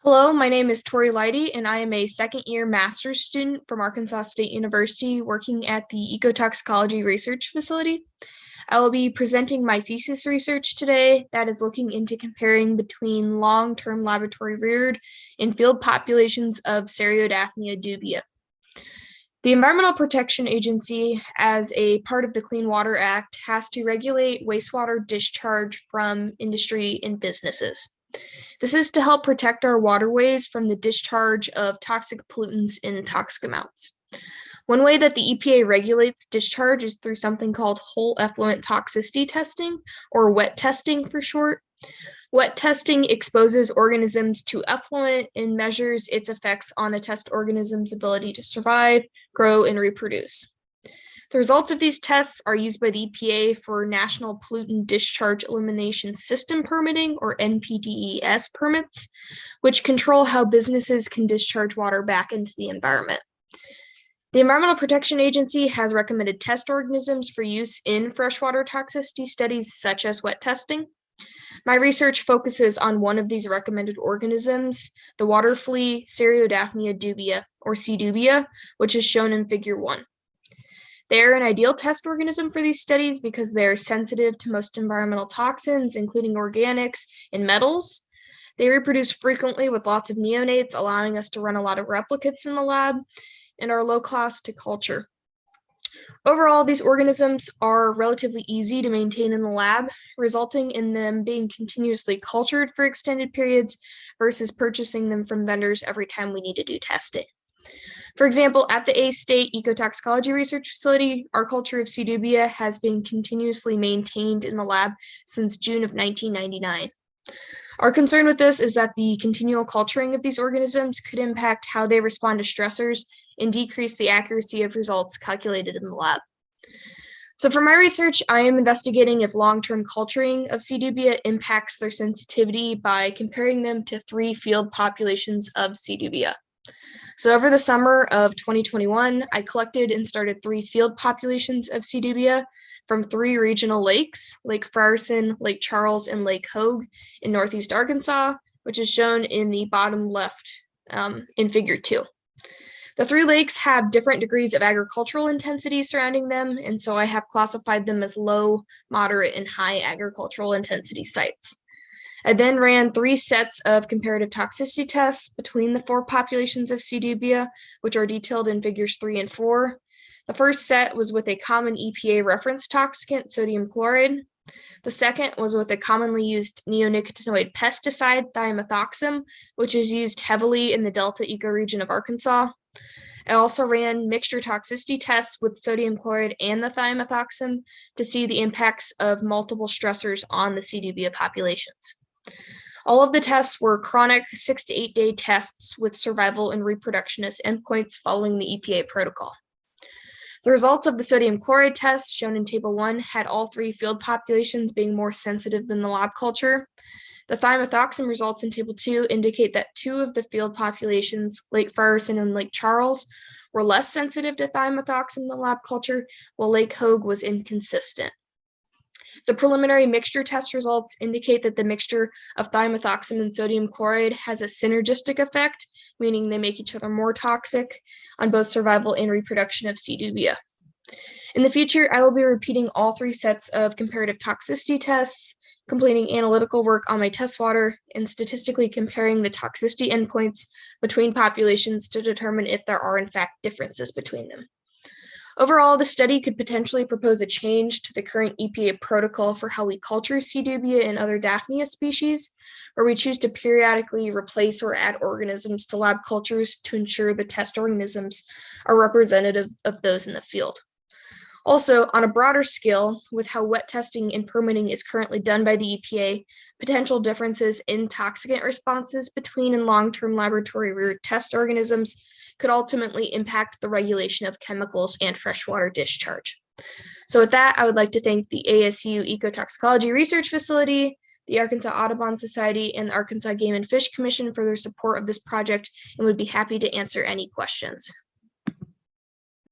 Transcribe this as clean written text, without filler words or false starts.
Hello, my name is Tori Lydy, and I am a second-year master's student from Arkansas State University working at the Ecotoxicology Research Facility. I will be presenting my thesis research today that is looking into comparing between long-term laboratory reared and field populations of Ceriodaphnia dubia. The Environmental Protection Agency, as a part of the Clean Water Act, has to regulate wastewater discharge from industry and businesses. This is to help protect our waterways from the discharge of toxic pollutants in toxic amounts. One way that the EPA regulates discharge is through something called whole effluent toxicity testing, or WET testing for short. WET testing exposes organisms to effluent and measures its effects on a test organism's ability to survive, grow, and reproduce. The results of these tests are used by the EPA for National Pollutant Discharge Elimination System permitting, or NPDES permits, which control how businesses can discharge water back into the environment. The Environmental Protection Agency has recommended test organisms for use in freshwater toxicity studies such as WET testing. My research focuses on one of these recommended organisms, the water flea Ceriodaphnia dubia, or C. dubia, which is shown in Figure 1. They are an ideal test organism for these studies because they are sensitive to most environmental toxins, including organics and metals. They reproduce frequently with lots of neonates, allowing us to run a lot of replicates in the lab, and are low cost to culture. Overall, these organisms are relatively easy to maintain in the lab, resulting in them being continuously cultured for extended periods versus purchasing them from vendors every time we need to do testing. For example, at the A State Ecotoxicology Research Facility, our culture of C. dubia has been continuously maintained in the lab since June of 1999. Our concern with this is that the continual culturing of these organisms could impact how they respond to stressors and decrease the accuracy of results calculated in the lab. So for my research, I am investigating if long-term culturing of C. dubia impacts their sensitivity by comparing them to 3 field populations of C. dubia. So over the summer of 2021, I collected and started 3 field populations of C. dubia from 3 regional lakes, Lake Frierson, Lake Charles, and Lake Hogue in northeast Arkansas, which is shown in the bottom left in Figure 2. The 3 lakes have different degrees of agricultural intensity surrounding them, and so I have classified them as low, moderate, and high agricultural intensity sites. I then ran 3 sets of comparative toxicity tests between the 4 populations of C. dubia, which are detailed in Figures 3 and 4. The first set was with a common EPA reference toxicant, sodium chloride. The second was with a commonly used neonicotinoid pesticide, thiamethoxam, which is used heavily in the Delta ecoregion of Arkansas. I also ran mixture toxicity tests with sodium chloride and the thiamethoxam to see the impacts of multiple stressors on the C. dubia populations. All of the tests were chronic 6 to 8 day tests with survival and reproduction as endpoints following the EPA protocol. The results of the sodium chloride test shown in Table 1 had all 3 field populations being more sensitive than the lab culture. The thiamethoxam results in Table 2 indicate that 2 of the field populations, Lake Frierson and Lake Charles, were less sensitive to thiamethoxam than the lab culture, while Lake Hogue was inconsistent. The preliminary mixture test results indicate that the mixture of thiamethoxam and sodium chloride has a synergistic effect, meaning they make each other more toxic on both survival and reproduction of C. dubia. In the future, I will be repeating all 3 sets of comparative toxicity tests, completing analytical work on my test water, and statistically comparing the toxicity endpoints between populations to determine if there are in fact differences between them. Overall, the study could potentially propose a change to the current EPA protocol for how we culture C. dubia and other Daphnia species, where we choose to periodically replace or add organisms to lab cultures to ensure the test organisms are representative of those in the field. Also, on a broader scale, with how WET testing and permitting is currently done by the EPA, potential differences in toxicant responses between and long-term laboratory reared test organisms could ultimately impact the regulation of chemicals and freshwater discharge. So with that, I would like to thank the ASU Ecotoxicology Research Facility, the Arkansas Audubon Society, and the Arkansas Game and Fish Commission for their support of this project, and would be happy to answer any questions.